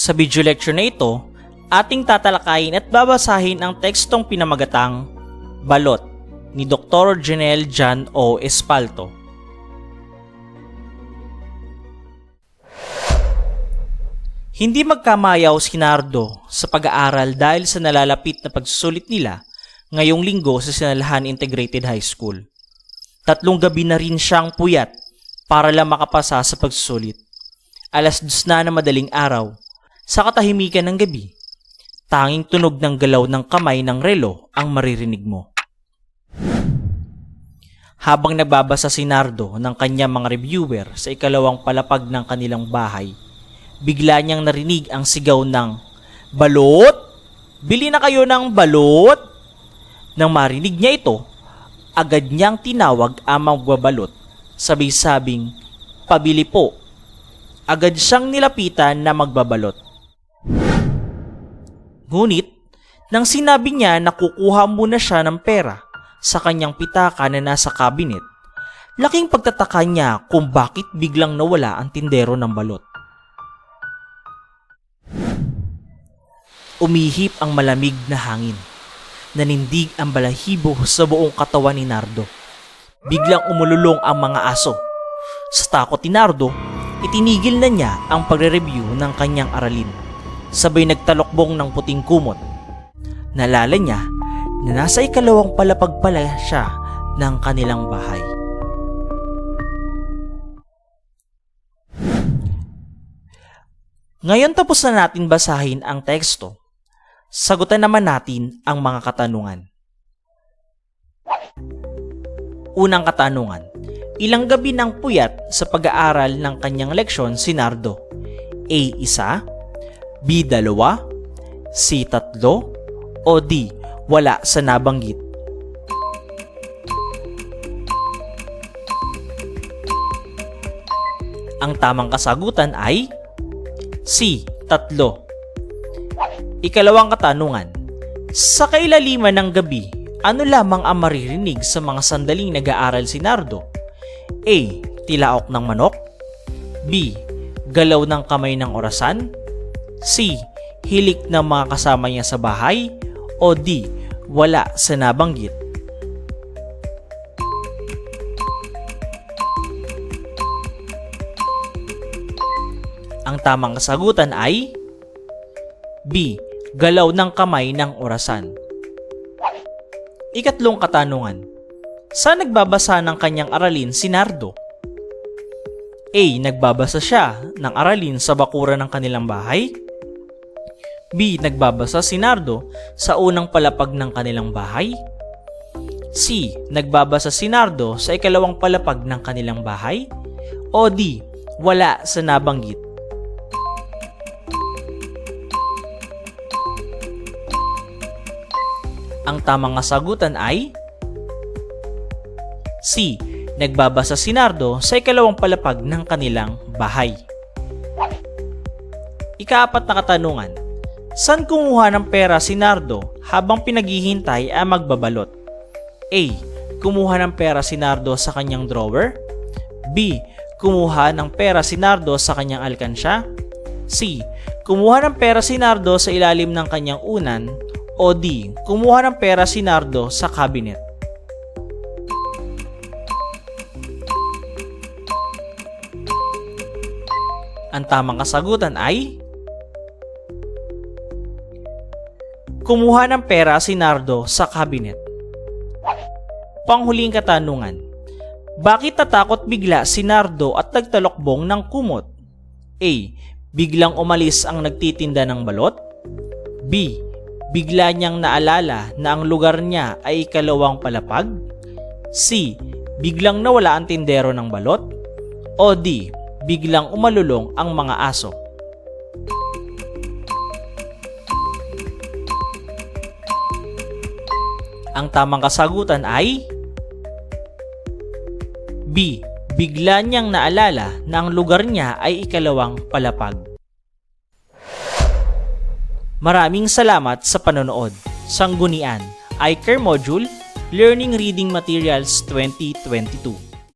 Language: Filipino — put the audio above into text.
Sa video lecture na ito, ating tatalakayin at babasahin ang tekstong pinamagatang Balot ni Dr. Janelle Jan O. Espalto. Hindi magkamayaw si Nardo sa pag-aaral dahil sa nalalapit na pagsusulit nila ngayong linggo sa Sinalahan Integrated High School. 3 gabi na rin siyang puyat para lang makapasa sa pagsusulit. 2:00 na madaling araw, sa katahimikan ng gabi, tanging tunog ng galaw ng kamay ng relo ang maririnig mo. Habang nagbabasa si Nardo ng kanyang mga reviewer sa ikalawang palapag ng kanilang bahay, bigla niyang narinig ang sigaw ng, "Balot! Bili na kayo ng balot!" Nang marinig niya ito, agad niyang tinawag ang magbabalot. Sabay-sabing, "Pabili po." Agad siyang nilapitan na magbabalot. Ngunit, nang sinabi niya na kukuha muna siya ng pera sa kanyang pitaka na nasa cabinet, laking pagtataka niya kung bakit biglang nawala ang tindero ng balot. Umihip ang malamig na hangin. Nanindig ang balahibo sa buong katawan ni Nardo. Biglang umululong ang mga aso. Sa takot ni Nardo, itinigil na niya ang pagre-review ng kanyang aralin. Sabay nagtalokbong ng puting kumot. Nalala niya na nasa ikalawang palapag pala siya ng kanilang bahay. Ngayon tapos na natin basahin ang teksto. Sagutan naman natin ang mga katanungan. Unang katanungan, ilang gabi nang puyat sa pag-aaral ng kanyang leksyon si Nardo? A. 1, B. 2, C. 3, o D. Wala sa nabanggit? Ang tamang kasagutan ay C. 3. Ikalawang katanungan, sa kailaliman ng gabi, ano lamang ang maririnig sa mga sandaling nag-aaral si Nardo? A. Tilaok ng manok, B. Galaw ng kamay ng orasan, C. Hilik ng mga kasama niya sa bahay, o D. Wala sa nabanggit? Ang tamang kasagutan ay B. Galaw ng kamay ng orasan. Ikatlong katanungan, saan nagbabasa ng kanyang aralin si Nardo? A. Nagbabasa siya ng aralin sa bakuran ng kanilang bahay, B. Nagbabasa si Nardo sa unang palapag ng kanilang bahay, C. Nagbabasa si Nardo sa ikalawang palapag ng kanilang bahay, o D. Wala sa nabanggit? Ang tamang kasagutan ay C. Nagbabasa si Nardo sa ikalawang palapag ng kanilang bahay. Ikaapat na katanungan, saan kumuha ng pera si Nardo habang pinaghihintay ang magbabalot? A. Kumuha ng pera si Nardo sa kanyang drawer, B. Kumuha ng pera si Nardo sa kanyang alkansya, C. Kumuha ng pera si Nardo sa ilalim ng kanyang unan, o D. Kumuha ng pera si Nardo sa cabinet? Ang tamang kasagutan ay kumuha ng pera si Nardo sa cabinet. Panghuling katanungan, bakit natakot bigla si Nardo at nagtalokbong ng kumot? A. Biglang umalis ang nagtitinda ng balot, B. Bigla niyang naalala na ang lugar niya ay ikalawang palapag, C. Biglang nawala ang tindero ng balot, o D. Biglang umalulong ang mga aso? Ang tamang kasagutan ay B. Bigla niyang naalala na ang lugar niya ay ikalawang palapag. Maraming salamat sa panonood. Sanggunian, iCare Module, Learning Reading Materials 2022.